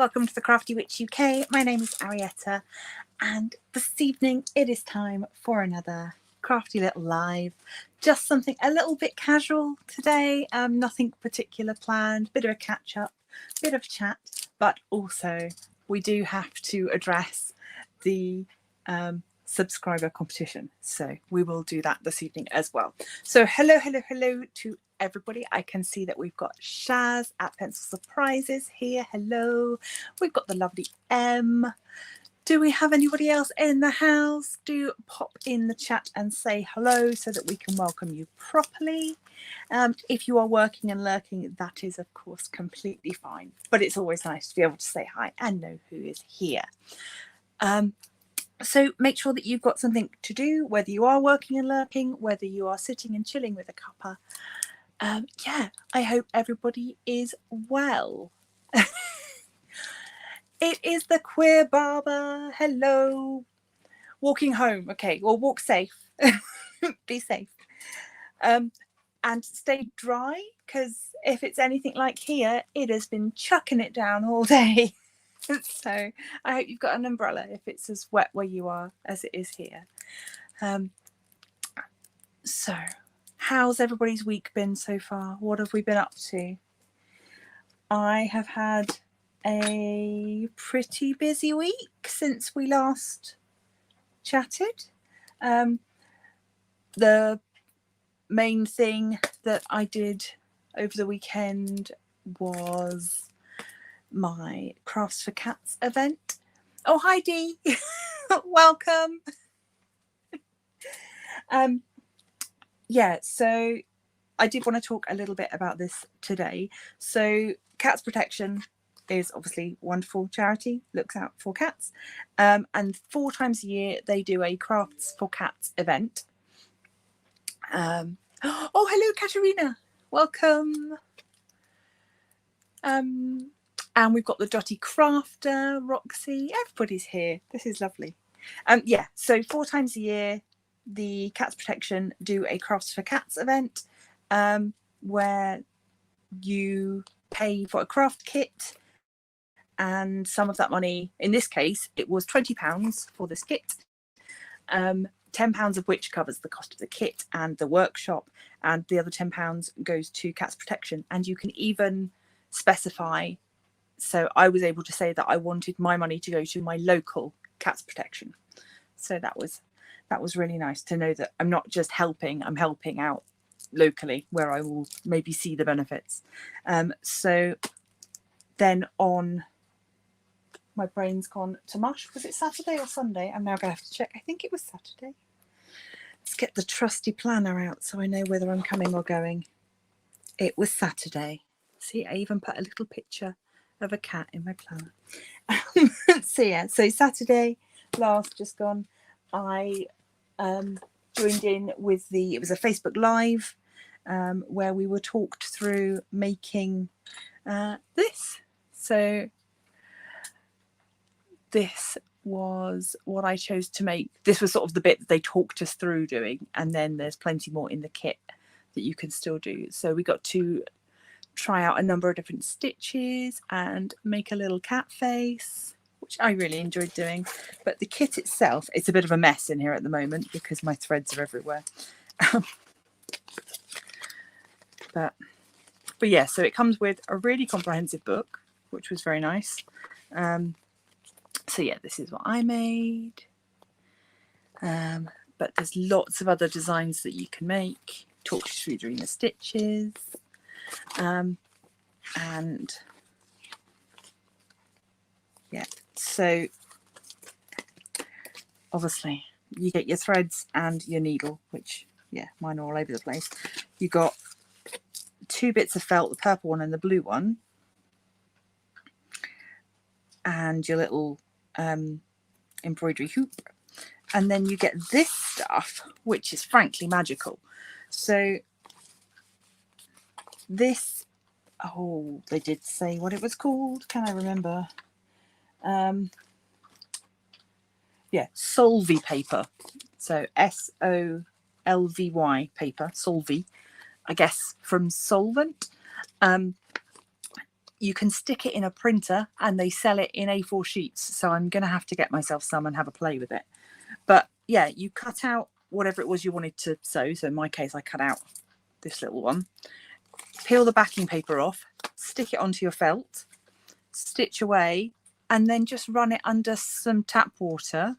welcome to the Crafty Witch UK. My name is Arietta, and this evening it is time for another crafty little live. Just something a little bit casual today, nothing particular planned, bit of a catch up, bit of a chat, but also we do have to address the subscriber competition, so we will do that this evening as well. So hello to everybody. I can see that we've got Shaz at Pencil Surprises here. Hello. We've got the lovely M. Do we have anybody else in the house? Do pop in the chat and say hello so that we can welcome you properly. If you are working and lurking, that is of course completely fine, but it's always nice to be able to say hi and know who is here. So make sure that you've got something to do, whether you are working and lurking, whether you are sitting and chilling with a cuppa. Yeah, I hope everybody is well. It is the Queer Barber. Hello. Walking home. Okay, well, walk safe. Be safe. And stay dry, because if it's anything like here, it has been chucking it down all day. So I hope you've got an umbrella if it's as wet where you are as it is here. So how's everybody's week been so far? What have we been up to? I have had a pretty busy week since we last chatted. The main thing that I did over the weekend was my Crafts for Cats event. Oh, hi Dee. Welcome. Yeah, so I did want to talk a little bit about this today. So Cats Protection is obviously a wonderful charity, looks out for cats, and 4 times a year they do a Crafts for Cats event. Oh, hello Katerina, welcome. And we've got the Dotty Crafter, Roxy, everybody's here. This is lovely. Yeah, so 4 times a year, the Cats Protection do a Crafts for Cats event where you pay for a craft kit, and some of that money, in this case, it was £20 for this kit. £10 of which covers the cost of the kit and the workshop, and the other £10 goes to Cats Protection. And you can even specify. So I was able to say that I wanted my money to go to my local Cats Protection. So that was really nice to know that I'm not just helping, I'm helping out locally where I will maybe see the benefits. So then on, my brain's gone to mush. Was it Saturday or Sunday? I'm now going to have to check. I think it was Saturday. Let's get the trusty planner out so I know whether I'm coming or going. It was Saturday. See, I even put a little picture of a cat in my planner. So yeah, so Saturday last just gone, I joined in with it was a Facebook Live where we were talked through making this. So this was what I chose to make. This was sort of the bit that they talked us through doing, and then there's plenty more in the kit that you can still do. So we got to try out a number of different stitches and make a little cat face, which I really enjoyed doing. But the kit itself, it's a bit of a mess in here at the moment because my threads are everywhere. But yeah, so it comes with a really comprehensive book, which was very nice. So yeah, this is what I made. But there's lots of other designs that you can make. Talk you through doing the stitches. And yeah, so obviously you get your threads and your needle, which, yeah, mine are all over the place. You got 2 bits of felt, the purple one and the blue one, and your little embroidery hoop, and then you get this stuff, which is frankly magical. So this, oh, they did say what it was called. Can I remember? Yeah, Solvy paper. So SOLVY paper, Solvy, I guess from solvent. you can stick it in a printer and they sell it in A4 sheets. So I'm going to have to get myself some and have a play with it. But yeah, you cut out whatever it was you wanted to sew. So in my case, I cut out this little one. Peel the backing paper off, stick it onto your felt, stitch away, and then just run it under some tap water.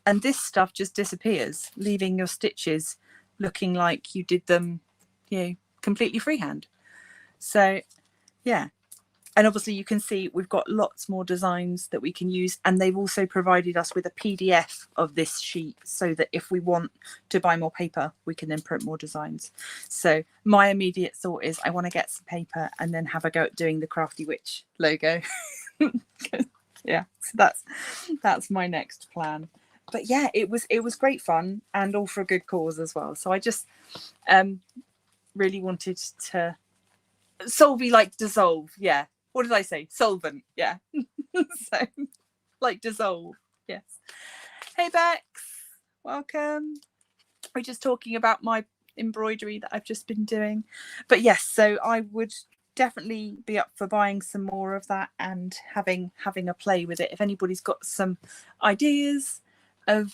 And this stuff just disappears, leaving your stitches looking like you did them, you know, completely freehand. So yeah. And obviously you can see we've got lots more designs that we can use, and they've also provided us with a PDF of this sheet so that if we want to buy more paper, we can then print more designs. So my immediate thought is I want to get some paper and then have a go at doing the Crafty Witch logo. Yeah, so that's my next plan. But yeah, it was great fun and all for a good cause as well. So I just really wanted to dissolve. Yeah. What did I say? Solvent. Yeah. So like dissolve. Yes. Hey Bex, welcome. We're just talking about my embroidery that I've just been doing. But yes, so I would definitely be up for buying some more of that and having a play with it. If anybody's got some ideas of,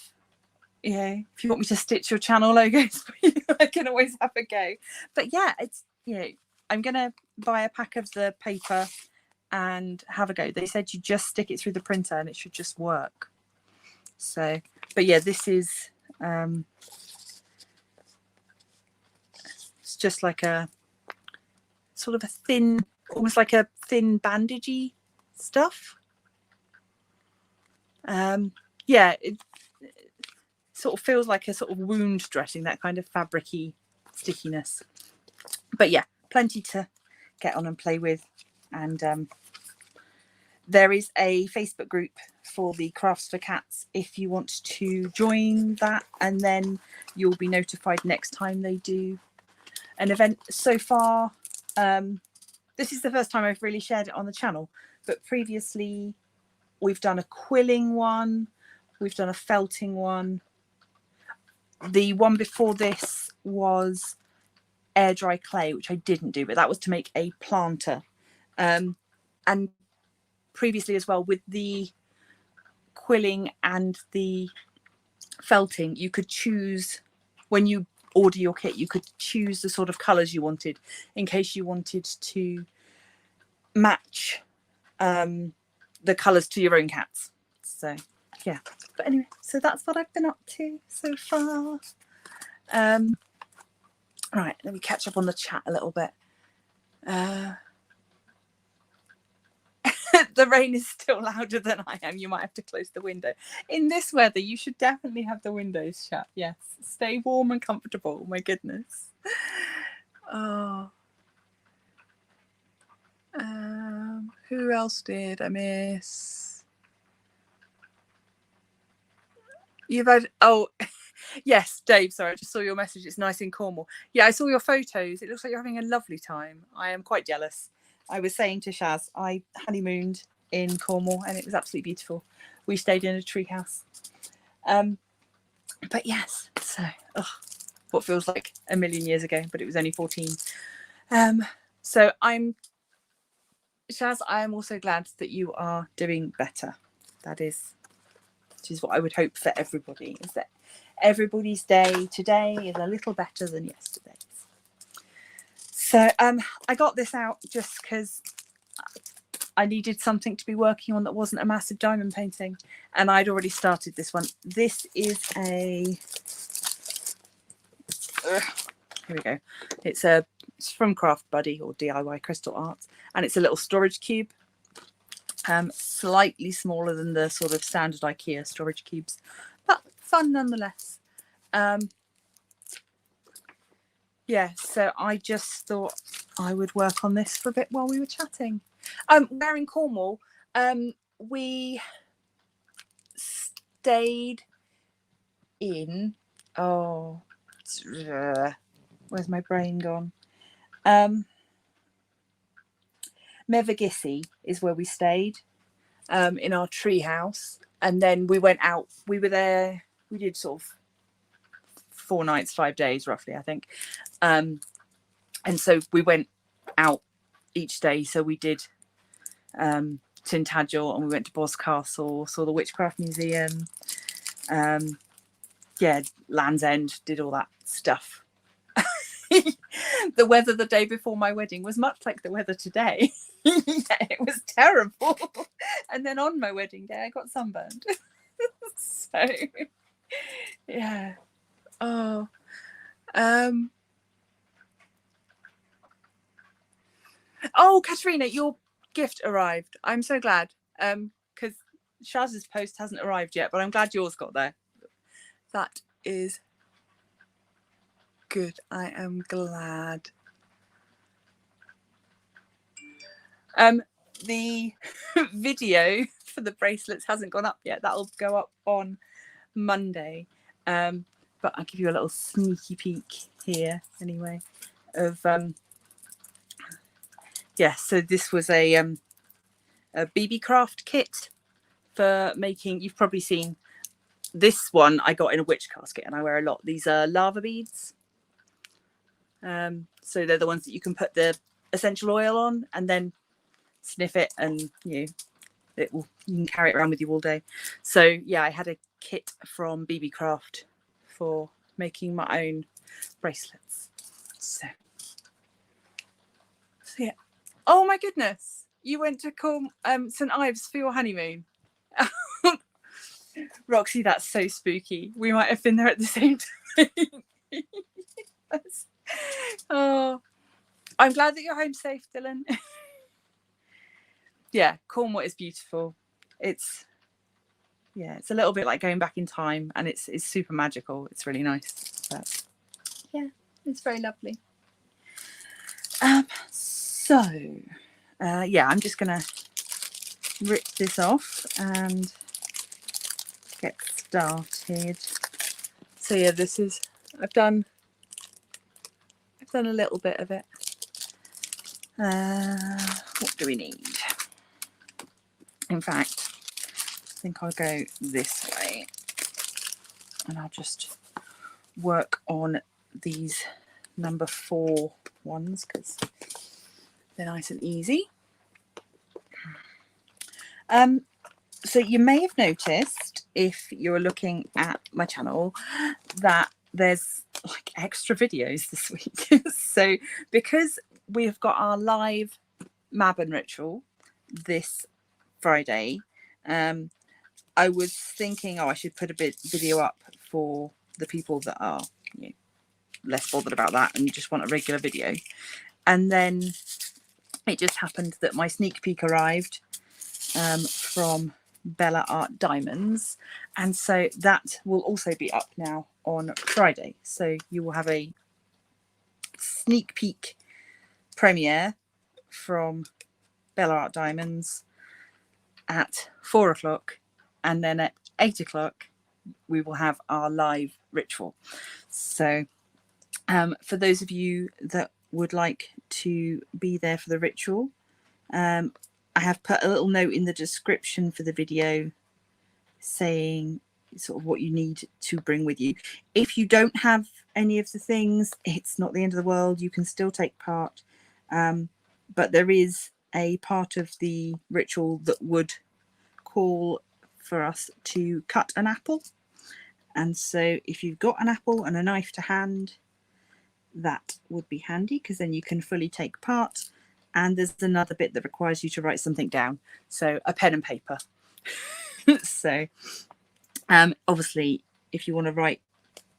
you know, if you want me to stitch your channel logos for you, I can always have a go. But yeah, it's, you know, I'm gonna buy a pack of the paper and have a go. They said you just stick it through the printer and it should just work. So, but yeah, this is it's just like a sort of a thin, almost like a thin bandagey stuff. Yeah, it sort of feels like a sort of wound dressing, that kind of fabricy stickiness. But yeah, plenty to get on and play with. And there is a Facebook group for the Crafts for Cats if you want to join that, and then you'll be notified next time they do an event. So far, this is the first time I've really shared it on the channel, but previously we've done a quilling one, we've done a felting one. The one before this was air dry clay, which I didn't do, but that was to make a planter. And previously as well, with the quilling and the felting, you could choose, when you order your kit, you could choose the sort of colours you wanted in case you wanted to match the colours to your own cats. So yeah, but anyway, so that's what I've been up to so far. Right, let me catch up on the chat a little bit. The rain is still louder than I am. You might have to close the window. In this weather, you should definitely have the windows shut. Yes, stay warm and comfortable. My goodness. Oh. Who else did I miss? You've had, oh, yes, Dave, sorry, I just saw your message. It's nice in Cornwall. Yeah, I saw your photos. It looks like you're having a lovely time. I am quite jealous. I was saying to Shaz, I honeymooned in Cornwall and it was absolutely beautiful. We stayed in a treehouse. But yes, so what feels like a million years ago, but it was only 14. So Shaz, I am also glad that you are doing better. That is what I would hope for everybody, is that everybody's day today is a little better than yesterday's. So I got this out just because I needed something to be working on that wasn't a massive diamond painting, and I'd already started this one. This is a here we go. It's from Craft Buddy or DIY Crystal Arts, and it's a little storage cube, slightly smaller than the sort of standard IKEA storage cubes, but fun nonetheless. Yeah, so I just thought I would work on this for a bit while we were chatting. We're in Cornwall. We stayed in, where's my brain gone? Mevagissey is where we stayed, in our tree house. And then we went out, we were there, we did sort of 4 nights, 5 days roughly, I think. And so we went out each day. So we did Tintagel, and we went to Boscastle, saw the Witchcraft Museum, yeah, Land's End, did all that stuff. The weather the day before my wedding was much like the weather today. Yeah, it was terrible. And then on my wedding day I got sunburned. So yeah. Oh, oh, Katerina, your gift arrived. I'm so glad. Because Shaz's post hasn't arrived yet, but I'm glad yours got there. That is good. I am glad. The video for the bracelets hasn't gone up yet. That'll go up on Monday. But I'll give you a little sneaky peek here anyway of yeah, so this was a BeeBeeCraft kit for making, you've probably seen this one I got in a witch casket and I wear a lot. These are lava beads. So they're the ones that you can put the essential oil on and then sniff it, and you can carry it around with you all day. So yeah, I had a kit from BeeBeeCraft for making my own bracelets. So yeah. Oh my goodness, you went to St Ives for your honeymoon. Roxy, that's so spooky. We might have been there at the same time. Yes. Oh, I'm glad that you're home safe, Dylan. Yeah, Cornwall is beautiful. It's a little bit like going back in time, and it's super magical. It's really nice. But yeah, it's very lovely. So yeah, I'm just gonna rip this off and get started. So yeah, this is I've done a little bit of it. What do we need? In fact, I think I'll go this way and I'll just work on these number 4 ones because they're nice and easy. So you may have noticed, if you're looking at my channel, that there's like extra videos this week. So because we've got our live Mabon ritual this Friday, I was thinking, I should put a video up for the people that are less bothered about that and just want a regular video. And then it just happened that my sneak peek arrived from Bella Art Diamonds, and so that will also be up now on Friday. So you will have a sneak peek premiere from Bella Art Diamonds at 4 o'clock, and then at 8 o'clock we will have our live ritual. So for those of you that would like to be there for the ritual, I have put a little note in the description for the video saying sort of what you need to bring with you. If you don't have any of the things, it's not the end of the world. You can still take part. But there is a part of the ritual that would call for us to cut an apple. And so if you've got an apple and a knife to hand, that would be handy because then you can fully take part. And there's another bit that requires you to write something down. So a pen and paper. So obviously, if you want to write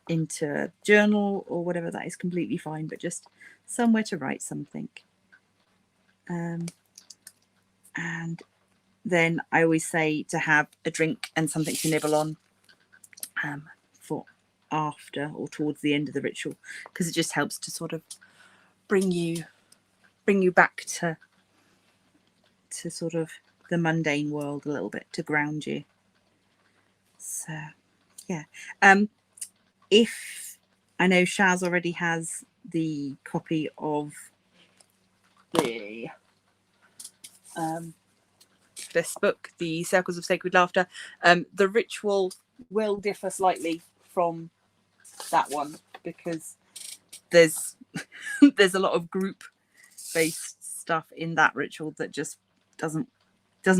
into a journal or whatever, that is completely fine, but just somewhere to write something. And then I always say to have a drink and something to nibble on for after or towards the end of the ritual, because it just helps to sort of bring you back to sort of the mundane world a little bit, to ground you. So yeah, if I know Shaz already has the copy of the this book, The Circles of Sacred Laughter, the ritual will differ slightly from that one because there's a lot of group based stuff in that ritual that just doesn't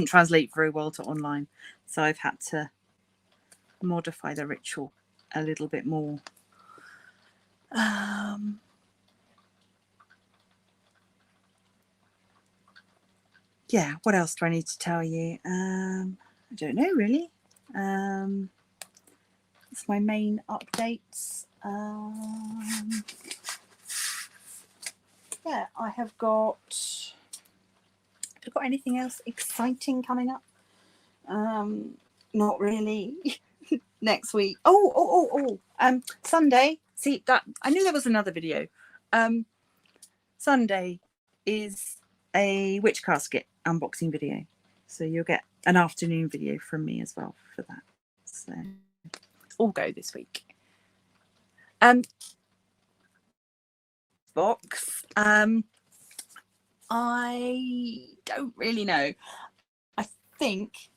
translate very well to online. So I've had to modify the ritual a little bit more. Yeah, what else do I need to tell you? I don't know really. It's my main updates. Yeah, I have got anything else exciting coming up? Not really. Next week. Sunday. See that I knew there was another video. Sunday is a witch casket unboxing video, so you'll get an afternoon video from me as well for that. So all go this week. Box. I don't really know. I think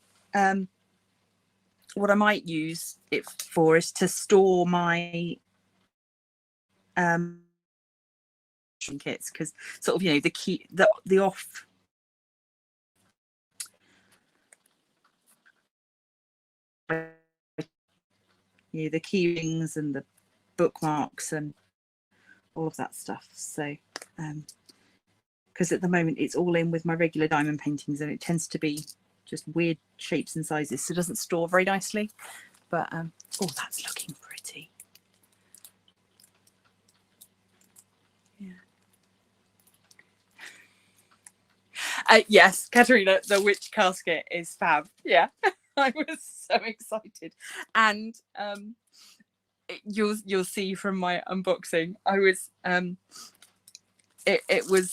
what I might use it for is to store my kits, because sort of, you know, the key, the off you know, the key rings and the bookmarks and all of that stuff. So because at the moment it's all in with my regular diamond paintings, and it tends to be just weird shapes and sizes, so it doesn't store very nicely. But oh, that's looking pretty. Yeah. Yes, Katerina, the witch casket is fab. Yeah. I was so excited. And you'll see from my unboxing, I was it was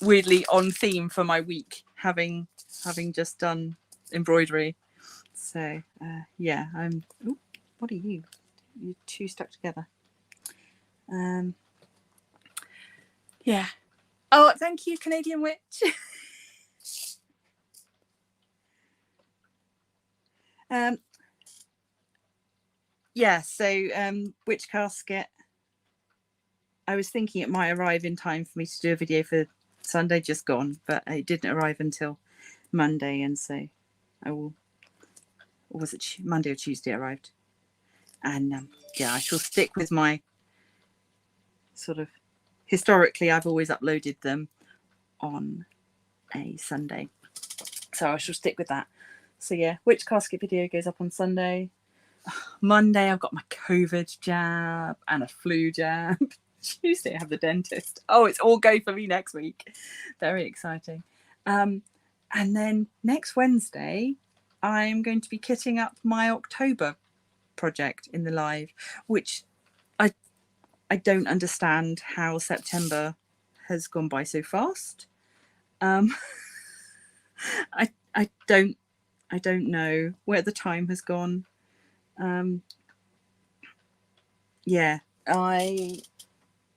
weirdly on theme for my week, having just done embroidery. So yeah, ooh, what are you? You're two stuck together. Yeah. Oh, thank you, Canadian Witch. Yeah, so witch casket. I was thinking it might arrive in time for me to do a video for Sunday just gone, but it didn't arrive until Monday, and so I will. Or was it Monday or Tuesday it arrived? And yeah, I shall stick with my sort of, historically I've always uploaded them on a Sunday, so I shall stick with that. So yeah, witch casket video goes up on Sunday. Monday I've got my COVID jab and a flu jab. Tuesday I have the dentist. Oh, it's all go for me next week. Very exciting. And then next Wednesday I'm going to be kitting up my October project in the live, which I don't understand how September has gone by so fast. I don't know where the time has gone. Yeah, I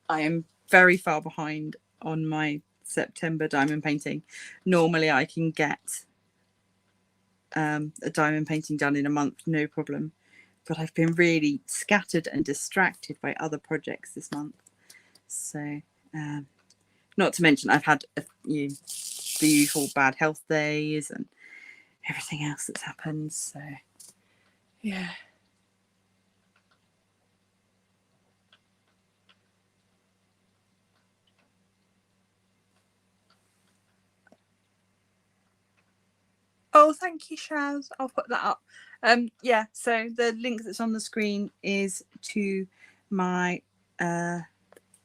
am very far behind on my September diamond painting. Normally I can get a diamond painting done in a month, no problem. But I've been really scattered and distracted by other projects this month. So, not to mention I've had the usual bad health days and everything else that's happened. So, yeah. Oh, thank you, Shaz. I'll put that up. Yeah, so the link that's on the screen is to my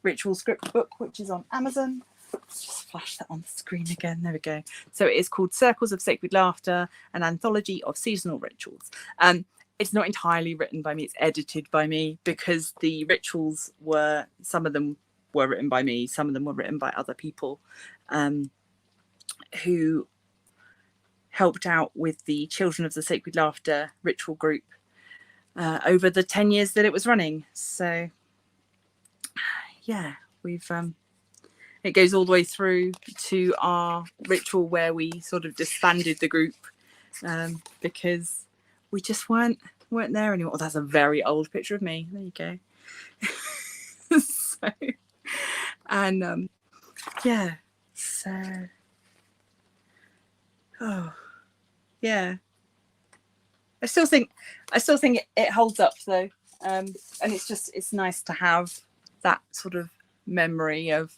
ritual script book, which is on Amazon. Just flash that on the screen again. There we go. So it is called Circles of Sacred Laughter, an anthology of seasonal rituals. It's not entirely written by me, it's edited by me, because the rituals were, some of them were written by me, some of them were written by other people who helped out with the Children of the Sacred Laughter ritual group over the 10 years that it was running. So yeah, we've it goes all the way through to our ritual where we sort of disbanded the group because we just weren't there anymore. Oh, that's a very old picture of me. There you go. So, and yeah, So, oh yeah, I still think it holds up though, and it's nice to have that sort of memory of.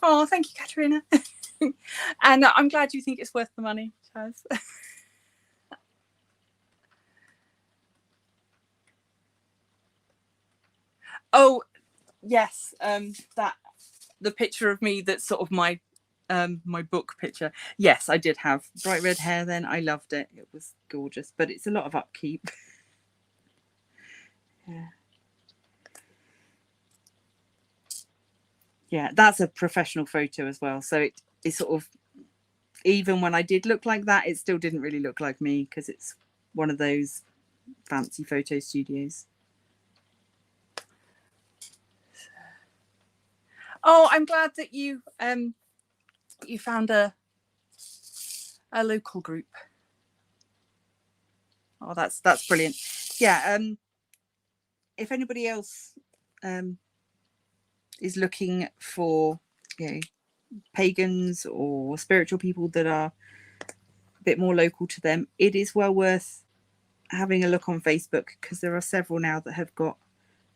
Oh, thank you, Katerina. And I'm glad you think it's worth the money, Chaz. Oh, yes, that the picture of me that's sort of my my book picture. Yes, I did have bright red hair then. I loved it. It was gorgeous, but it's a lot of upkeep. Yeah. Yeah, that's a professional photo as well. So it's sort of, even when I did look like that, it still didn't really look like me because it's one of those fancy photo studios. Oh, I'm glad that you found a local group. Oh, that's brilliant. Yeah. If anybody else is looking for, you know, pagans or spiritual people that are a bit more local to them, it is well worth having a look on Facebook, because there are several now that have got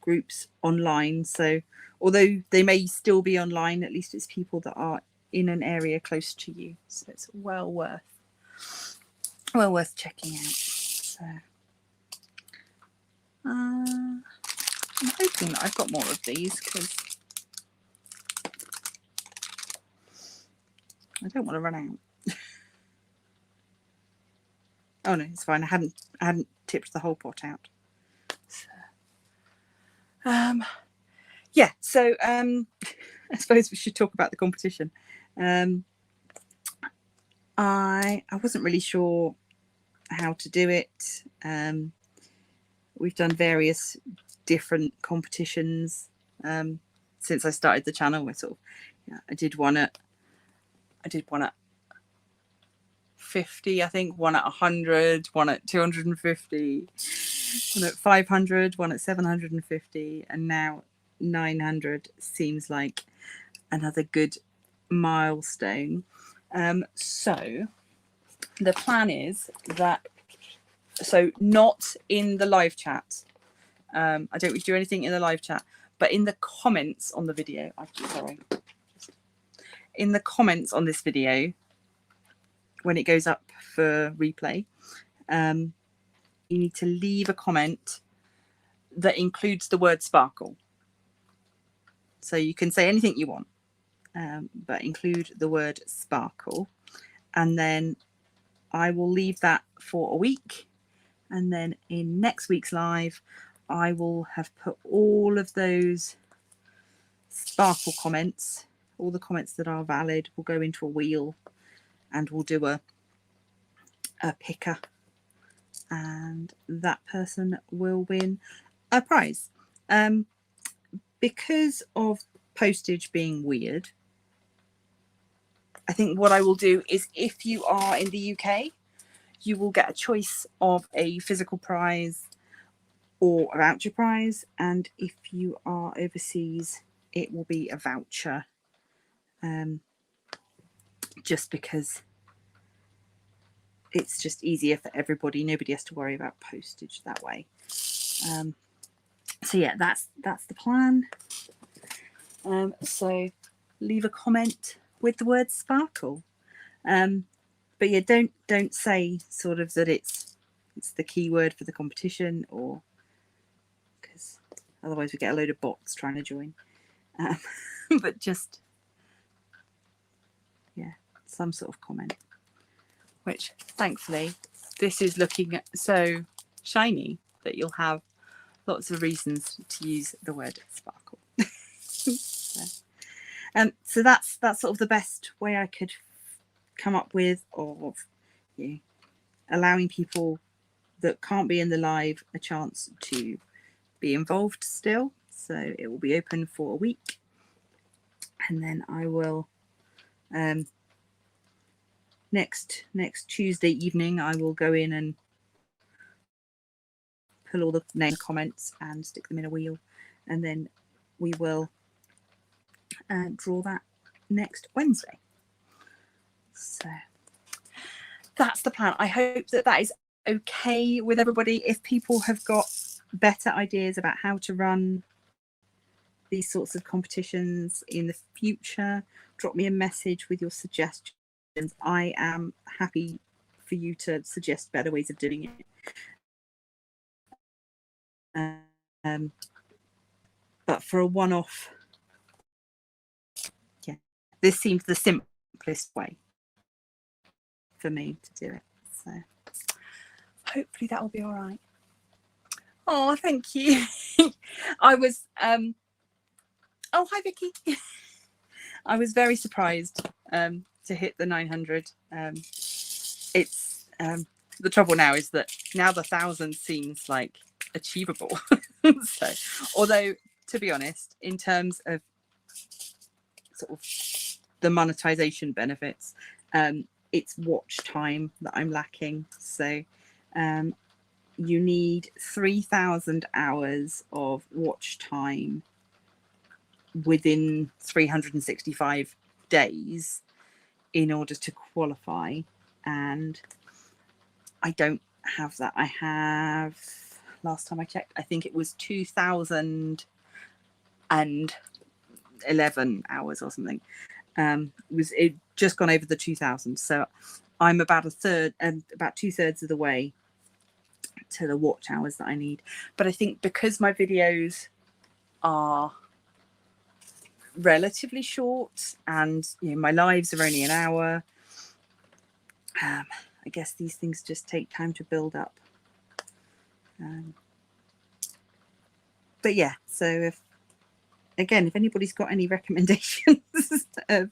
groups online. So although they may still be online, at least it's people that are in an area close to you. So it's well worth checking out. So I'm hoping that I've got more of these, because I don't want to run out. Oh no, it's fine. I hadn't tipped the whole pot out. So, yeah. So I suppose we should talk about the competition. I wasn't really sure how to do it. We've done various different competitions since I started the channel. We're sort of, yeah, I did one at 50, I think, one at 100, one at 250, one at 500, one at 750, and now 900 seems like another good milestone. So the plan is that, so not in the live chat, I don't do anything in the live chat, but in the comments on the video, in the comments on this video, when it goes up for replay, you need to leave a comment that includes the word sparkle. So you can say anything you want, but include the word sparkle, and then I will leave that for a week, and then in next week's live I will have put all of those sparkle comments, all the comments that are valid, will go into a wheel, and we'll do a picker, and that person will win a prize. Because of postage being weird, I think what I will do is, if you are in the UK, you will get a choice of a physical prize or a voucher prize, and if you are overseas, it will be a voucher, just because it's just easier for everybody. Nobody has to worry about postage that way. So yeah, that's the plan. So leave a comment with the word sparkle, but yeah, don't say sort of that it's the keyword for the competition, or because otherwise we get a load of bots trying to join. But just, yeah, some sort of comment, which thankfully this is looking so shiny that you'll have lots of reasons to use the word sparkle. So that's sort of the best way I could come up with of, you know, allowing people that can't be in the live a chance to be involved still. So it will be open for a week, and then I will next Tuesday evening I will go in and pull all the name comments and stick them in a wheel, and then we will draw that next Wednesday. So that's the plan. I hope that that is okay with everybody. If people have got better ideas about how to run these sorts of competitions in the future, drop me a message with your suggestions. I am happy for you to suggest better ways of doing it. But for a one-off, yeah, this seems the simplest way for me to do it. So hopefully that will be all right. Oh, thank you. I was oh, hi Vicky. I was very surprised to hit the 900. It's the trouble now is that now the 1,000 seems like achievable. So although, to be honest, in terms of sort of the monetization benefits, it's watch time that I'm lacking. So you need 3,000 hours of watch time within 365 days in order to qualify, and I don't have that. I have, last time I checked, I think it was 2,011 hours or something. It just gone over the 2,000, so I'm about a third and about 2/3 of the way to the watch hours that I need. But I think because my videos are relatively short and my lives are only an hour, I guess these things just take time to build up. But yeah, so if anybody's got any recommendations of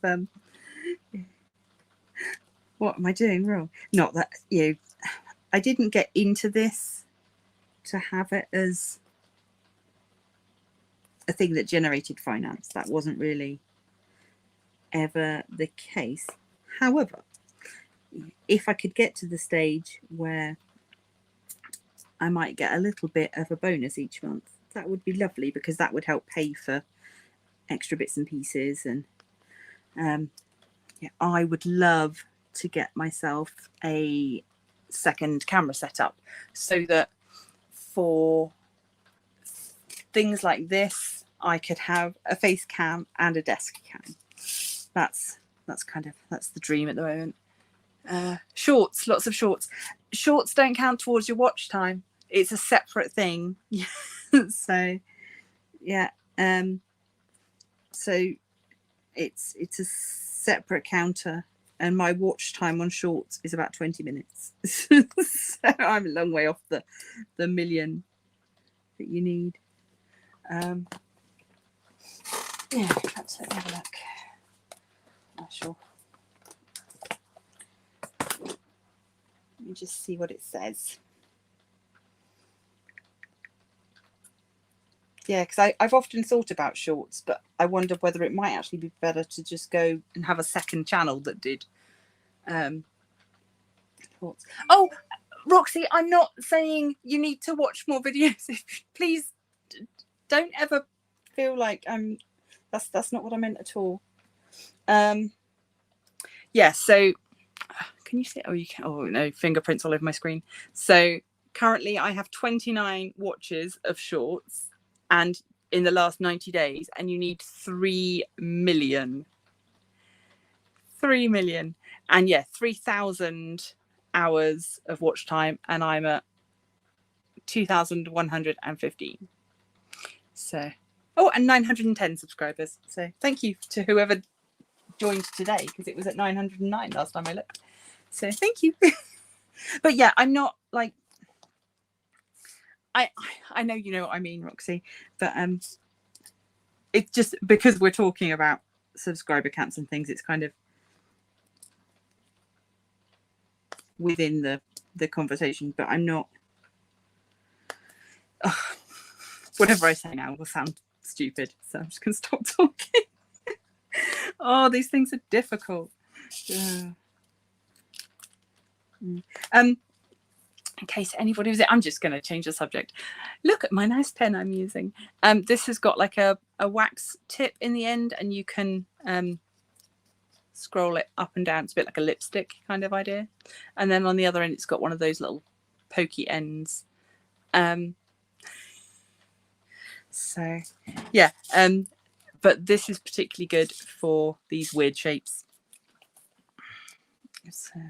what am I doing wrong? Not that I didn't get into this to have it as a thing that generated finance. That wasn't really ever the case. However, if I could get to the stage where I might get a little bit of a bonus each month, that would be lovely, because that would help pay for extra bits and pieces. And yeah, I would love to get myself a second camera set up so that for things like this I could have a face cam and a desk cam. That's the dream at the moment. Shorts, lots of shorts. Shorts don't count towards your watch time. It's a separate thing. So yeah, so it's a separate counter, and my watch time on shorts is about 20 minutes. So I'm a long way off the million that you need. Yeah, let's have a look. Not sure. Let me just see what it says. Yeah, because I've often thought about shorts, but I wondered whether it might actually be better to just go and have a second channel that did shorts. Oh, Roxy, I'm not saying you need to watch more videos. Please don't ever feel like that's not what I meant at all. Yeah, so can you see? Oh, you can. Oh no, fingerprints all over my screen. So currently I have 29 watches of shorts, and in the last 90 days, and you need 3 million. 3 million. And yeah, 3,000 hours of watch time, and I'm at 2,115. So, oh, and 910 subscribers. So thank you to whoever joined today, because it was at 909 last time I looked. So thank you. But yeah, I'm not like, I know you know what I mean, Roxy, but it's just because we're talking about subscriber counts and things, it's kind of within the conversation, but I'm not. Whatever I say now will sound stupid, so I'm just gonna stop talking. Oh, these things are difficult. in case anybody was, I'm just going to change the subject. Look at my nice pen I'm using. This has got like a wax tip in the end, and you can scroll it up and down. It's a bit like a lipstick kind of idea. And then on the other end, it's got one of those little pokey ends. So yeah, but this is particularly good for these weird shapes. So,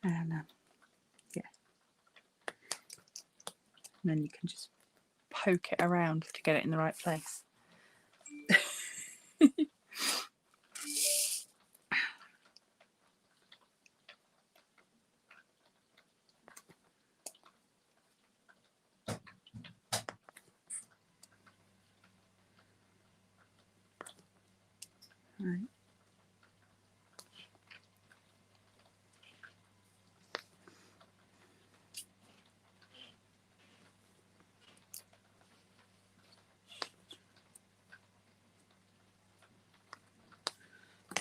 and yeah, and then you can just poke it around to get it in the right place. Right.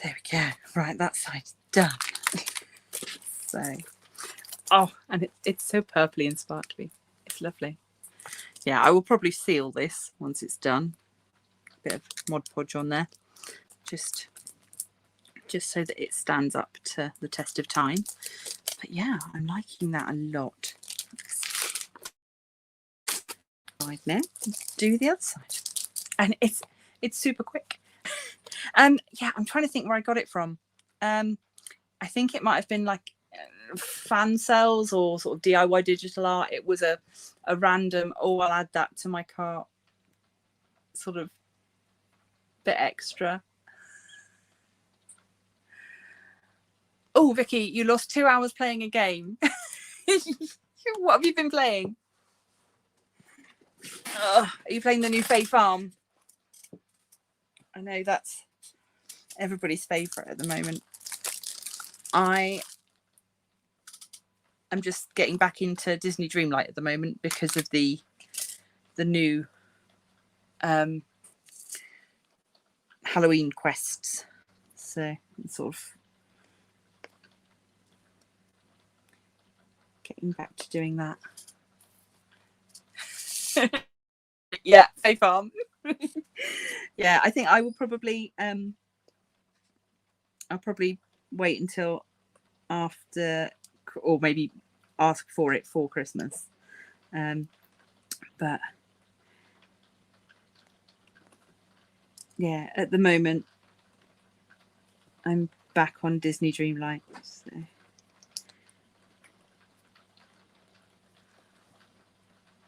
There we go. Right, that side's done. So, oh, and it's so purpley and sparkly. It's lovely. Yeah, I will probably seal this once it's done. A bit of Mod Podge on there, just so that it stands up to the test of time. But yeah, I'm liking that a lot. Right now, do the other side, and it's super quick. Yeah, I'm trying to think where I got it from. I think it might have been like Fansells or sort of DIY digital art. It was a random, oh, I'll add that to my cart sort of bit extra. Oh, Vicky, you lost 2 hours playing a game. What have you been playing? Are you playing the new Fae Farm? I know that's everybody's favourite at the moment. I am just getting back into Disney Dreamlight at the moment because of the new Halloween quests. So I'm sort of getting back to doing that. Yeah, Fae Farm. Yeah, I think I will probably I'll probably wait until after, or maybe ask for it for Christmas. But yeah, at the moment I'm back on Disney Dreamlight. So.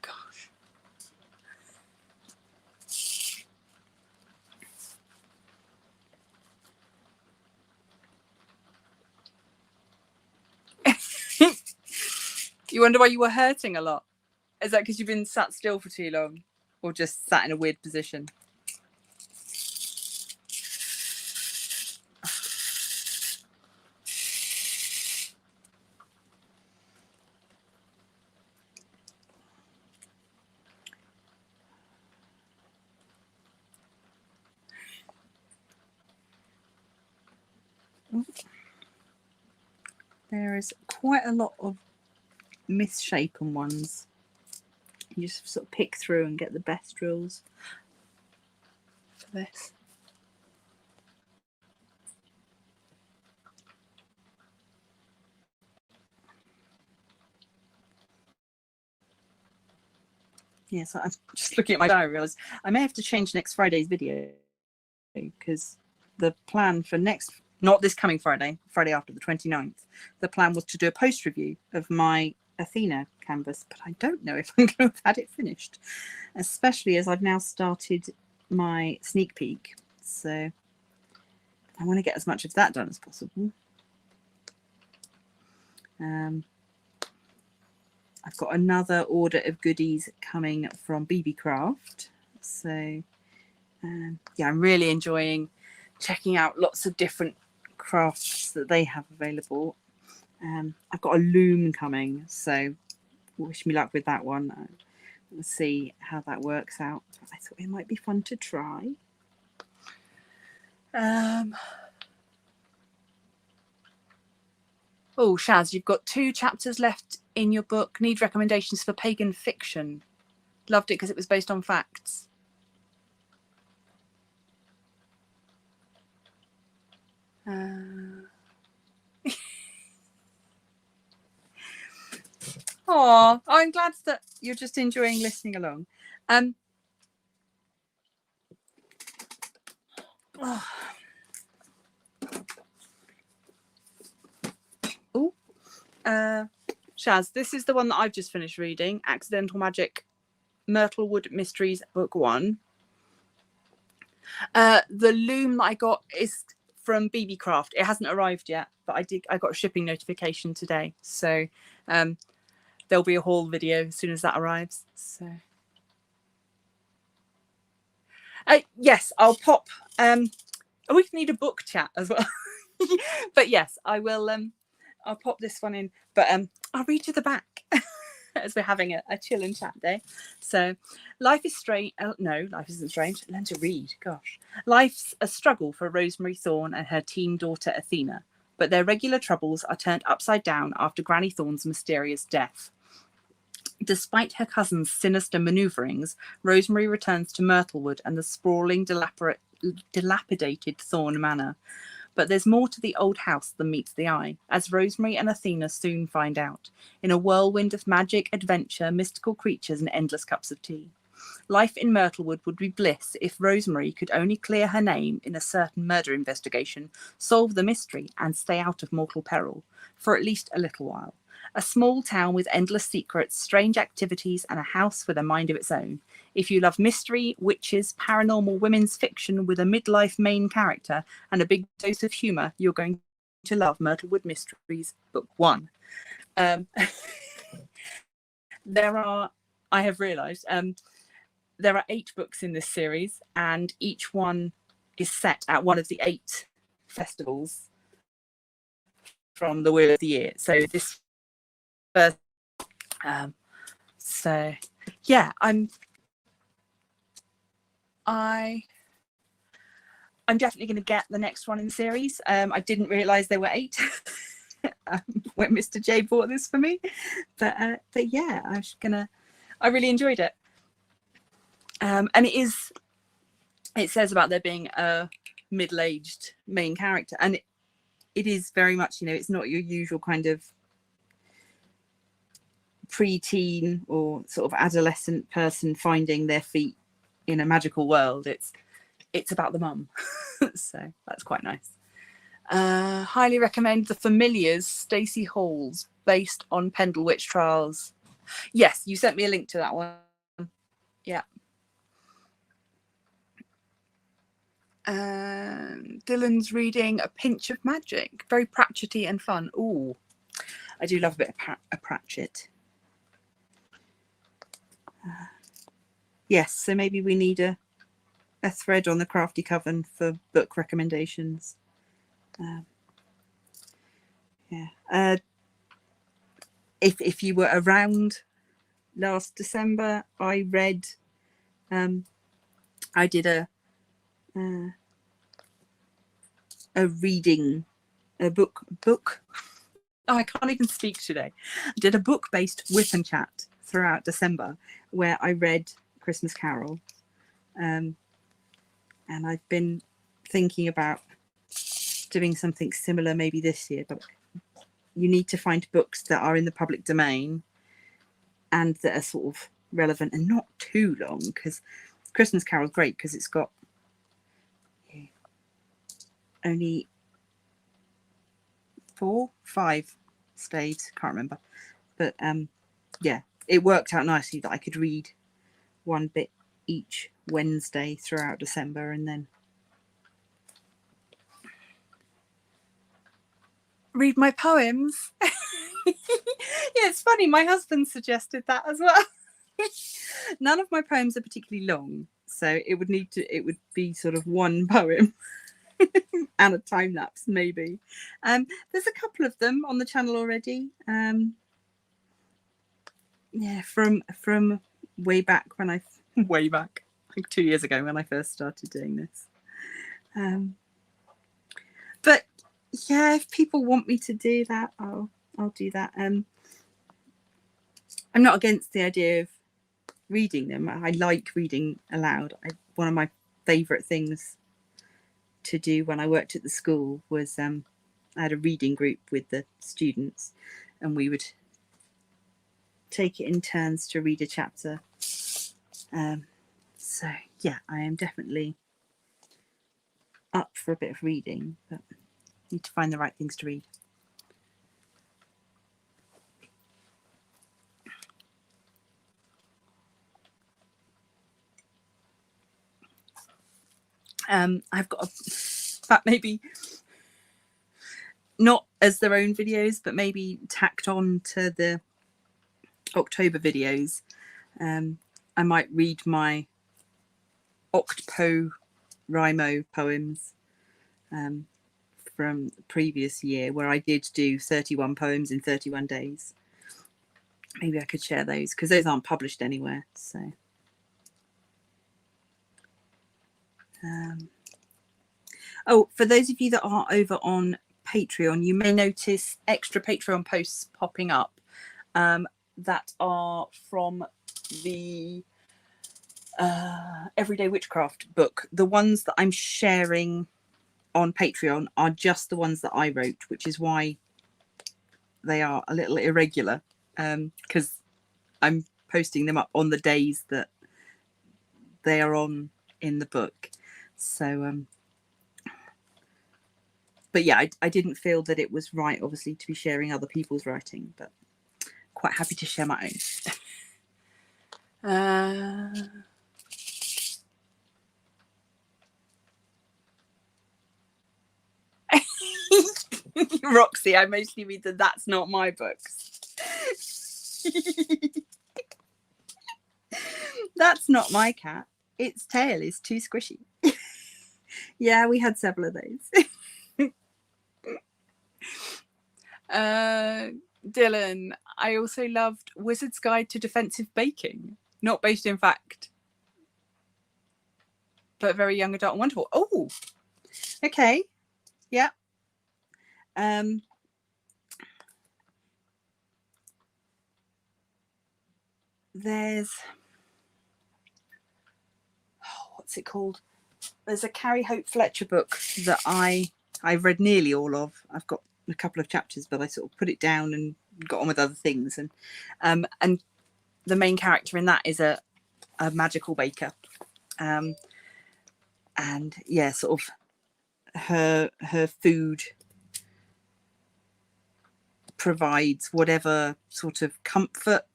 Gosh. You wonder why you were hurting a lot? Is that because you've been sat still for too long, or just sat in a weird position? There is quite a lot of misshapen ones. You just sort of pick through and get the best drills for this. Yeah, so I'm just looking at my diary. I realised I may have to change next Friday's video because the plan for not this coming Friday, Friday after the 29th, the plan was to do a post review of my Athena canvas, but I don't know if I'm going to have had it finished, especially as I've now started my sneak peek. So I want to get as much of that done as possible. I've got another order of goodies coming from BeeBeeCraft. So yeah, I'm really enjoying checking out lots of different crafts that they have available. I've got a loom coming, so wish me luck with that one. We'll see how that works out. I thought it might be fun to try. Oh, Shaz, you've got 2 chapters left in your book. Need recommendations for pagan fiction. Loved it because it was based on facts. Oh, I'm glad that you're just enjoying listening along. Oh. Shaz, this is the one that I've just finished reading, Accidental Magic, Myrtlewood Mysteries, Book 1. The loom that I got is from BeeBeeCraft. It hasn't arrived yet, but I got a shipping notification today. So there'll be a haul video as soon as that arrives. So yes, I'll pop we can need a book chat as well. But yes, I will I'll pop this one in, but I'll read you the back as we're having a chill and chat day. So life is strange. No, life isn't strange. Learn to read. Gosh. Life's a struggle for Rosemary Thorne and her teen daughter Athena, but their regular troubles are turned upside down after Granny Thorne's mysterious death. Despite her cousin's sinister manoeuvrings, Rosemary returns to Myrtlewood and the sprawling, dilapidated Thorne Manor. But there's more to the old house than meets the eye, as Rosemary and Athena soon find out, in a whirlwind of magic, adventure, mystical creatures, and endless cups of tea. Life in Myrtlewood would be bliss if Rosemary could only clear her name in a certain murder investigation, solve the mystery, and stay out of mortal peril, for at least a little while. A small town with endless secrets, strange activities, and a house with a mind of its own. If you love mystery, witches, paranormal women's fiction with a midlife main character and a big dose of humour, you're going to love Myrtlewood Mysteries, Book 1. There are, I have realised, there are 8 books in this series, and each one is set at one of the 8 festivals from the Wheel of the Year. So this first, so yeah, I'm definitely going to get the next one in the series. I didn't realise there were 8 when Mr. J bought this for me, but yeah, I really enjoyed it. And it says about there being a middle-aged main character, and it is very much, it's not your usual kind of pre-teen or sort of adolescent person finding their feet in a magical world. It's about the mum. So that's quite nice. Highly recommend The Familiars, Stacey Hall's, based on Pendle Witch Trials. Yes, you sent me a link to that one. Yeah. Dylan's reading A Pinch of Magic, very Pratchetty and fun. Ooh, I do love a bit of Pratchett. Yes, so maybe we need a thread on the Crafty Coven for book recommendations. Yeah. If you were around last December, I read. I did a reading, a book. Oh, I can't even speak today. I did a book-based whip and chat throughout December where I read Christmas Carol. And I've been thinking about doing something similar maybe this year, but you need to find books that are in the public domain and that are sort of relevant and not too long, because Christmas Carol is great because it's got only 4, 5 staves, can't remember, but yeah, it worked out nicely that I could read one bit each Wednesday throughout December, and then read my poems. Yeah, it's funny, my husband suggested that as well. None of my poems are particularly long, so it would be sort of one poem and a time lapse maybe. There's a couple of them on the channel already. Yeah, from way back when like 2 years ago when I first started doing this. But Yeah, if people want me to do that, I'll do that. I'm not against the idea of reading them. I like reading aloud. One of my favourite things to do when I worked at the school was I had a reading group with the students, and we would take it in turns to read a chapter. So yeah, I am definitely up for a bit of reading, but need to find the right things to read. I've got that maybe not as their own videos, but maybe tacked on to the October videos. I might read my Octopo poems from the previous year, where I did do 31 poems in 31 days. Maybe I could share those, because those aren't published anywhere. So oh, for those of you that are over on Patreon, you may notice extra Patreon posts popping up that are from the Everyday Witchcraft book. The ones that I'm sharing on Patreon are just the ones that I wrote, which is why they are a little irregular, because I'm posting them up on the days that they are on in the book. So but yeah, I didn't feel that it was right, obviously, to be sharing other people's writing, but quite happy to share my own. Roxy, I mostly read the That's Not My books. That's not my cat. Its tail is too squishy. Yeah, we had several of those. Dylan, I also loved Wizard's Guide to Defensive Baking. Not based in fact, but very young adult and wonderful. Oh, okay. Yeah. There's, what's it called? There's a Carrie Hope Fletcher book that I've read nearly all of. I've got a couple of chapters, but I sort of put it down and got on with other things. And the main character in that is a magical baker. And yeah, sort of her food provides whatever sort of comfort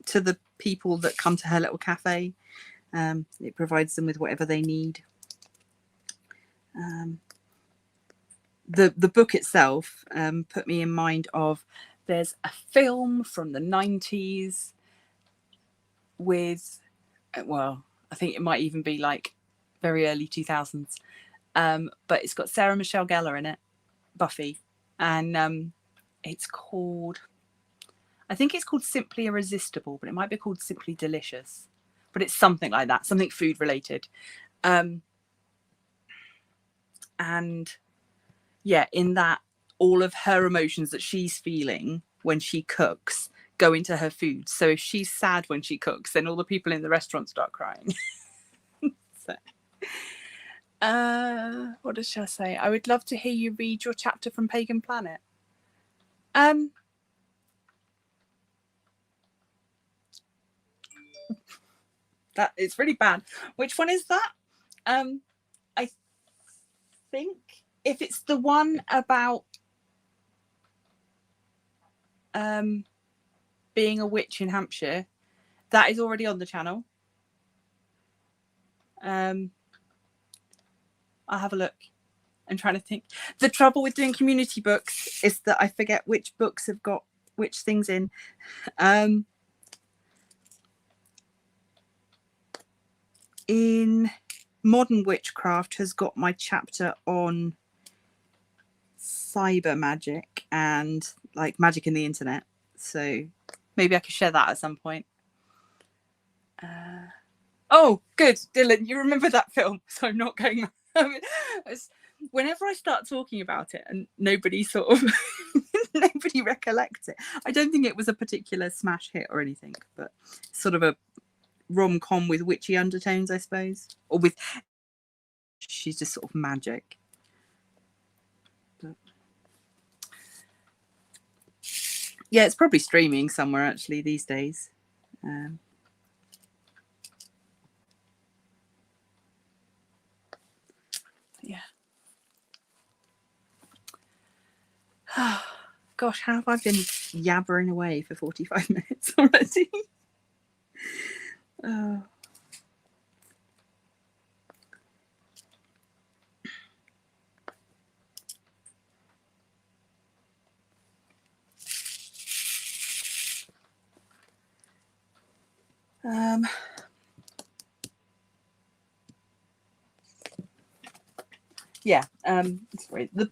to the people that come to her little cafe. It provides them with whatever they need. The book itself put me in mind of, there's a film from the 90s with, well, I think it might even be like very early 2000s, but it's got Sarah Michelle Gellar in it, Buffy, and it's called, I think it's called Simply Irresistible, but it might be called Simply Delicious, but it's something like that, something food related. And yeah, in that, all of her emotions that she's feeling when she cooks go into her food. So if she's sad when she cooks, then all the people in the restaurant start crying. So, what does she say? I would love to hear you read your chapter from Pagan Planet. That it's really bad. Which one is that? I think if it's the one about being a witch in Hampshire, that is already on the channel. I'll have a look. I'm trying to think. The trouble with doing community books is that I forget which books have got which things in. In Modern Witchcraft has got my chapter on cyber magic and like magic in the internet. So maybe I could share that at some point. Oh, good, Dylan, you remember that film, so I'm not going. whenever I start talking about it and nobody sort of nobody recollects it, I don't think it was a particular smash hit or anything, but sort of a rom-com with witchy undertones, I suppose, or with she's just sort of magic. But yeah, it's probably streaming somewhere actually these days. Yeah. Gosh, how have I been yabbering away for 45 minutes already? Oh. Yeah, sorry, the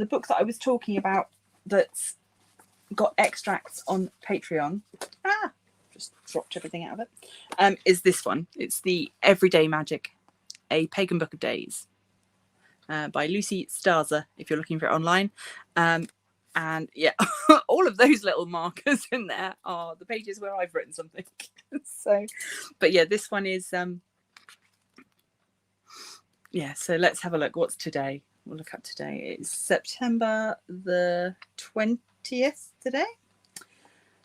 book that I was talking about that's got extracts on Patreon, just dropped everything out of it, is this one. It's the Everyday Magic, a Pagan Book of Days, by Lucy Starzer, if you're looking for it online. And yeah, all of those little markers in there are the pages where I've written something. So, but yeah, this one is yeah, so let's have a look. What's today? We'll look up today. It's September the 20th today.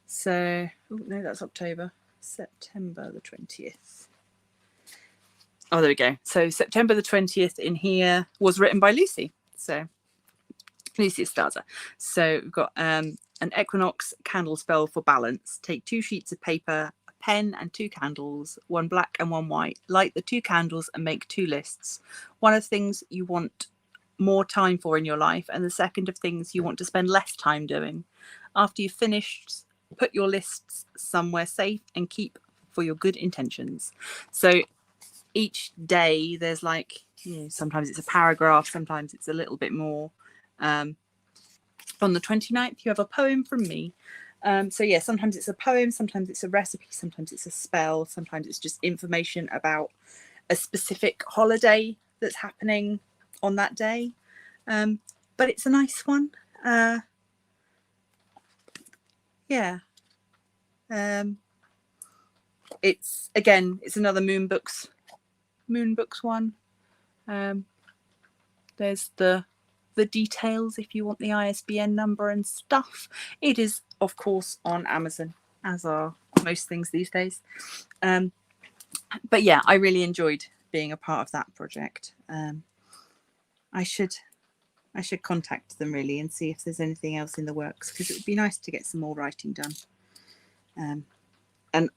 So, oh no, that's October. September the 20th. Oh, there we go. So September the 20th in here was written by Lucy. So Lucy Starzer. So we've got an equinox candle spell for balance. Take 2 sheets of paper, pen and 2 candles, 1 black and 1 white. Light the 2 candles and make 2 lists. One of things you want more time for in your life, and the second of things you want to spend less time doing. After you've finished, put your lists somewhere safe and keep for your good intentions. So each day there's like, you know, sometimes it's a paragraph, sometimes it's a little bit more. On the 29th you have a poem from me. So yeah, sometimes it's a poem, sometimes it's a recipe, sometimes it's a spell, sometimes it's just information about a specific holiday that's happening on that day. But it's a nice one. Yeah. It's again, it's another Moon Books one. There's the details if you want the ISBN number and stuff. It is of course on Amazon, as are most things these days. But yeah, I really enjoyed being a part of that project. I should contact them really and see if there's anything else in the works, because it would be nice to get some more writing done. And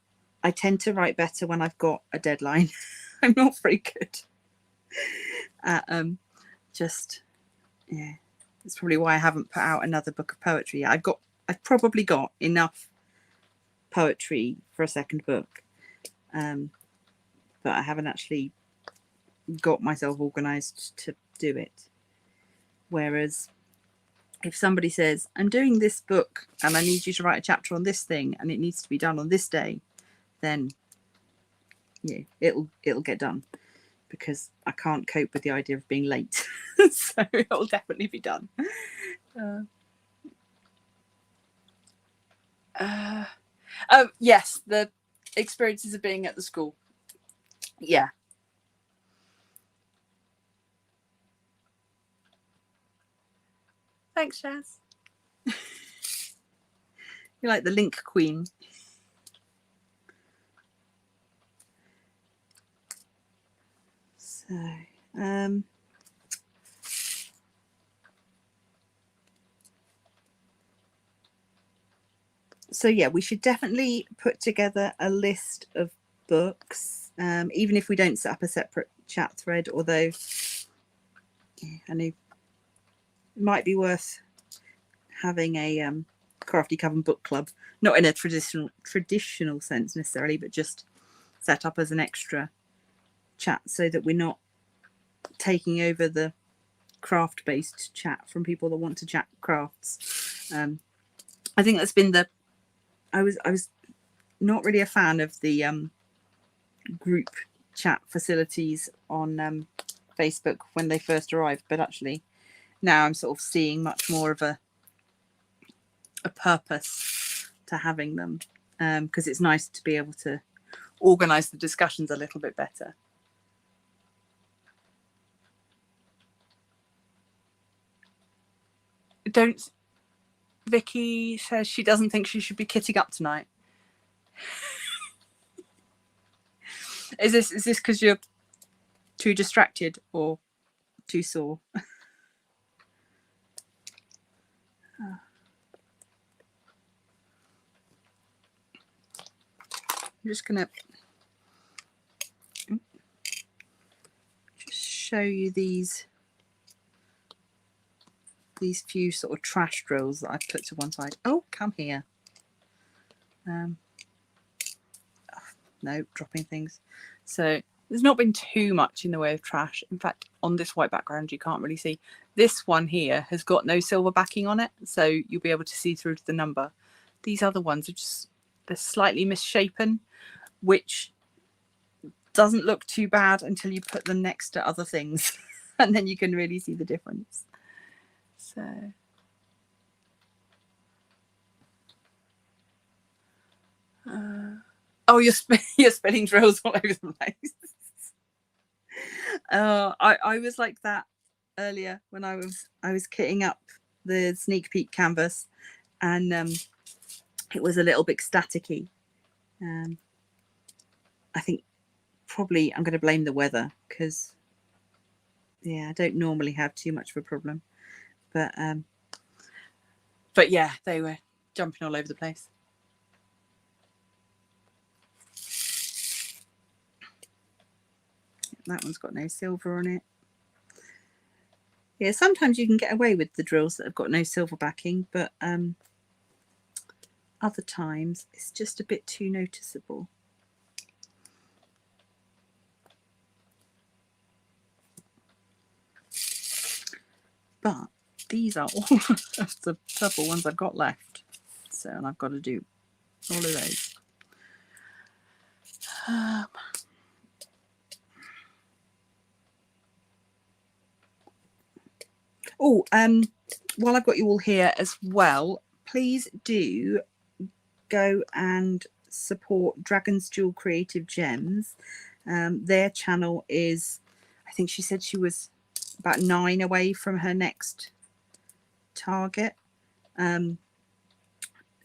I tend to write better when I've got a deadline. I'm not very good at just, yeah, that's probably why I haven't put out another book of poetry yet. I've probably got enough poetry for a second book, but I haven't actually got myself organized to do it. Whereas if somebody says, I'm doing this book and I need you to write a chapter on this thing and it needs to be done on this day, then yeah, it'll get done, because I can't cope with the idea of being late. So it'll definitely be done. Yes, the experiences of being at the school. Yeah. Thanks, Jazz. You're like the link queen. So yeah, we should definitely put together a list of books, even if we don't set up a separate chat thread, although I know it might be worth having a Crafty Coven book club, not in a traditional sense necessarily, but just set up as an extra chat so that we're not taking over the craft based chat from people that want to chat crafts. I think that's been I was not really a fan of the group chat facilities on Facebook when they first arrived, but actually now I'm sort of seeing much more of a purpose to having them, because it's nice to be able to organise the discussions a little bit better. Don't. Vicky says she doesn't think she should be kitting up tonight. Is this because you're too distracted or too sore? I'm just gonna just show you these few sort of trash drills that I've put to one side. Oh, come here. No, dropping things. So there's not been too much in the way of trash. In fact, on this white background, you can't really see. This one here has got no silver backing on it, so you'll be able to see through to the number. These other ones are just, they're slightly misshapen, which doesn't look too bad until you put them next to other things, and then you can really see the difference. So oh, you're spinning drills all over the place. I was like that earlier when I was kitting up the sneak peek canvas, and it was a little bit staticky. I think probably I'm going to blame the weather, because yeah, I don't normally have too much of a problem, but yeah, they were jumping all over the place. That one's got no silver on it. Yeah, sometimes you can get away with the drills that have got no silver backing, but other times it's just a bit too noticeable. But these are all of the purple ones I've got left. So, and I've got to do all of those. While I've got you all here as well, please do go and support Dragon's Jewel Creative Gems. Their channel is, I think she said she was about 9 away from her next target.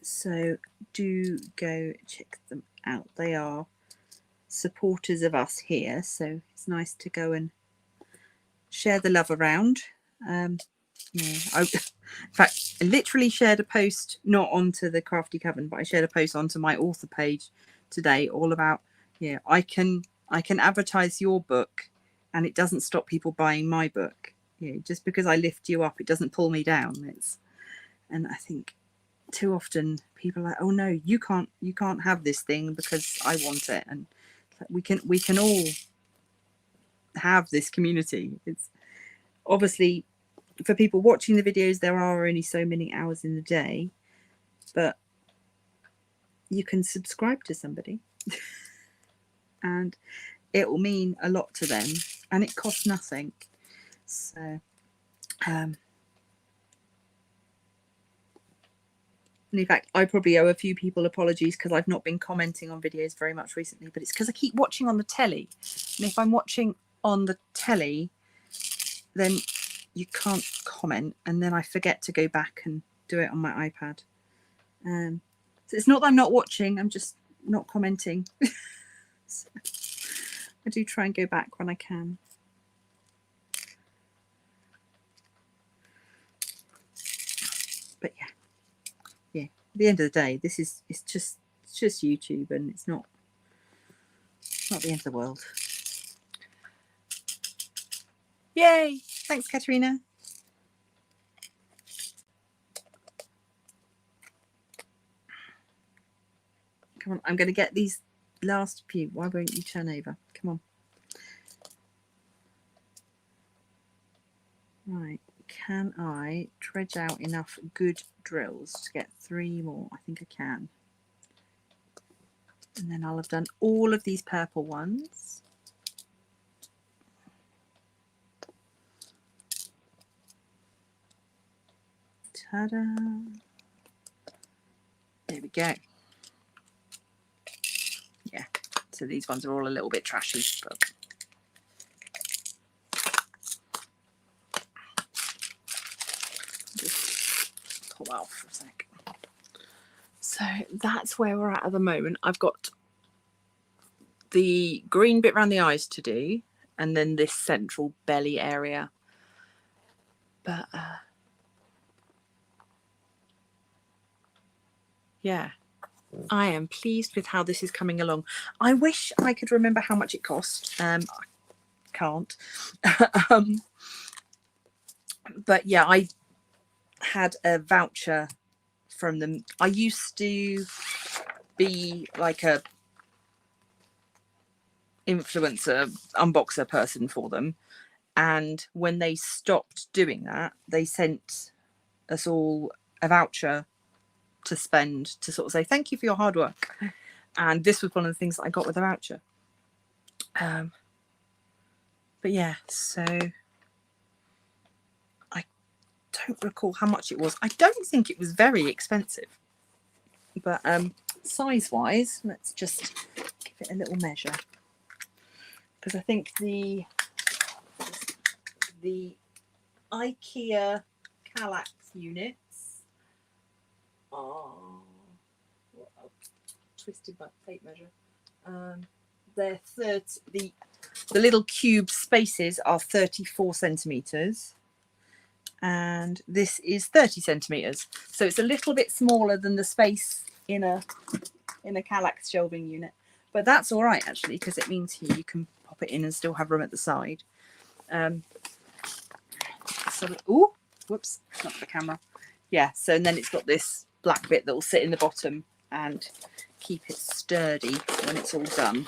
So do go check them out. They are supporters of us here, so it's nice to go and share the love around. Yeah, in fact, I literally shared a post, not onto the Crafty Coven, but I shared a post onto my author page today, all about, yeah, I can advertise your book, and it doesn't stop people buying my book. Yeah, just because I lift you up, it doesn't pull me down. And I think too often people are like, oh no, you can't have this thing because I want it, and we can all have this community. It's obviously, for people watching the videos, there are only so many hours in the day, but you can subscribe to somebody and it will mean a lot to them, and it costs nothing. So and in fact, I probably owe a few people apologies because I've not been commenting on videos very much recently, but it's because I keep watching on the telly, and if I'm watching on the telly, then you can't comment, and then I forget to go back and do it on my iPad. So it's not that I'm not watching, I'm just not commenting. So I do try and go back when I can. But yeah, at the end of the day, it's just YouTube, and it's not the end of the world. Yay! Thanks, Katerina. Come on, I'm going to get these last few. Why won't you turn over? Come on. Right, can I dredge out enough good drills to get 3 more? I think I can. And then I'll have done all of these purple ones. Ta-da. There we go. Yeah, so these ones are all a little bit trashy, but just pull that off for a sec. So that's where we're at the moment. I've got the green bit around the eyes to do, and then this central belly area. But yeah, I am pleased with how this is coming along. I wish I could remember how much it cost. I can't. But yeah, I had a voucher from them. I used to be like a influencer unboxer person for them, and when they stopped doing that, they sent us all a voucher to spend to sort of say thank you for your hard work. And this was one of the things that I got with the voucher. But yeah, so I don't recall how much it was. I don't think it was very expensive, but size wise, let's just give it a little measure, because I think the IKEA Kallax units are twisted by tape measure. They're 30. The little cube spaces are 34 centimeters, and this is 30 centimeters. So it's a little bit smaller than the space in a Kallax shelving unit, but that's all right actually, because it means here you can pop it in and still have room at the side. So oh, whoops, not the camera. Yeah, so and then it's got this black bit that will sit in the bottom and keep it sturdy when it's all done.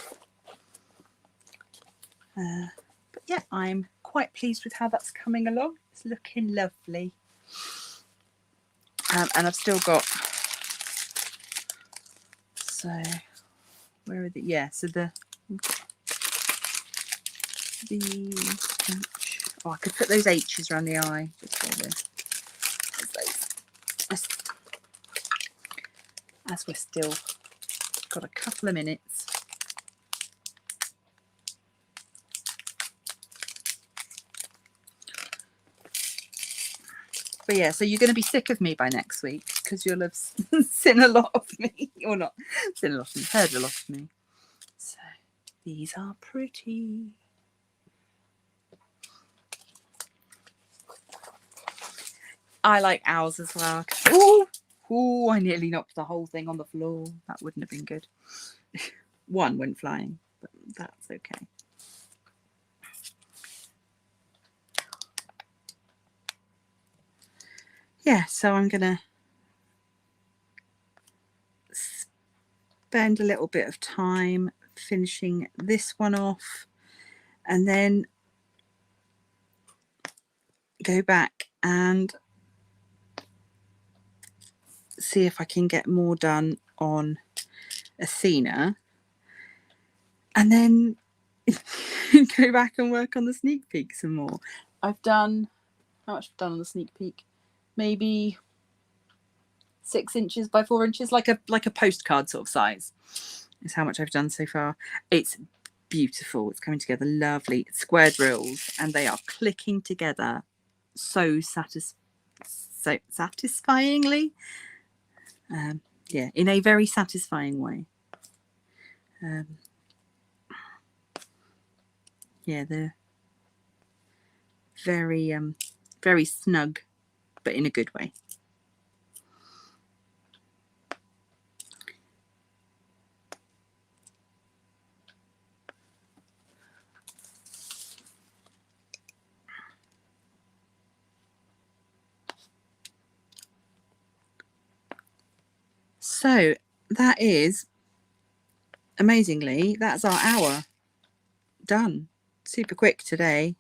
But yeah, I'm quite pleased with how that's coming along. It's looking lovely. And I've still got, so where are the, yeah, so the H, oh, I could put those H's around the eye before this. As we're still got a couple of minutes. But yeah, so you're going to be sick of me by next week, because you'll have seen a lot of me, or not seen a lot of me, heard a lot of me. So these are pretty. I like owls as well. Oh, I nearly knocked the whole thing on the floor. That wouldn't have been good. One went flying, but that's okay. Yeah, so I'm going to spend a little bit of time finishing this one off, and then go back and see if I can get more done on Athena, and then go back and work on the sneak peek some more. I've done, how much I've done on the sneak peek? Maybe 6 inches by 4 inches, like a postcard sort of size is how much I've done so far. It's beautiful. It's coming together lovely. It's square drills, and they are clicking together so satisfyingly. Yeah, in a very satisfying way. Yeah, they're very very snug, but in a good way. So that is, amazingly, that's our hour done. Super quick today.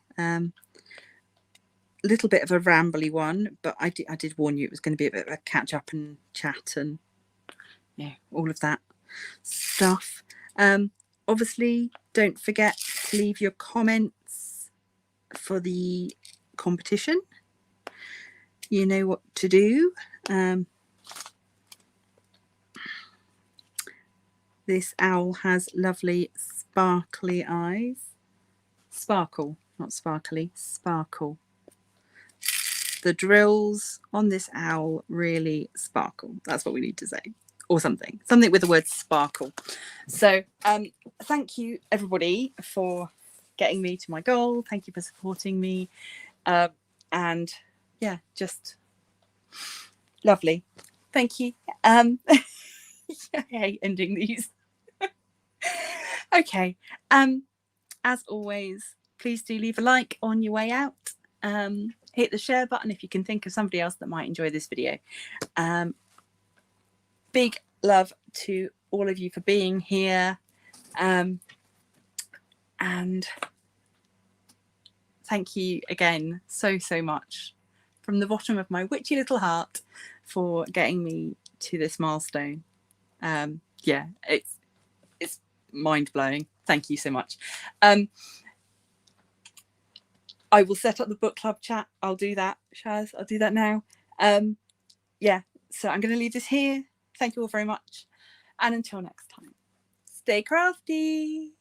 Little bit of a rambly one, but I did warn you it was going to be a bit of a catch up and chat and yeah, all of that stuff. Obviously, don't forget to leave your comments for the competition. you know what to do. This owl has lovely sparkly eyes. Sparkle, not sparkly, sparkle. The drills on this owl really sparkle. That's what we need to say. Or something with the word sparkle. So thank you everybody for getting me to my goal. Thank you for supporting me. And yeah, just lovely. Thank you. I hate ending these. Okay. As always, please do leave a like on your way out. Hit the share button if you can think of somebody else that might enjoy this video. Big love to all of you for being here. And thank you again so much from the bottom of my witchy little heart for getting me to this milestone. Yeah, it's mind-blowing. Thank you so much. I will set up the book club chat. I'll do that, Shaz. I'll do that now. Yeah, so I'm going to leave this here. Thank you all very much. And until next time, stay crafty.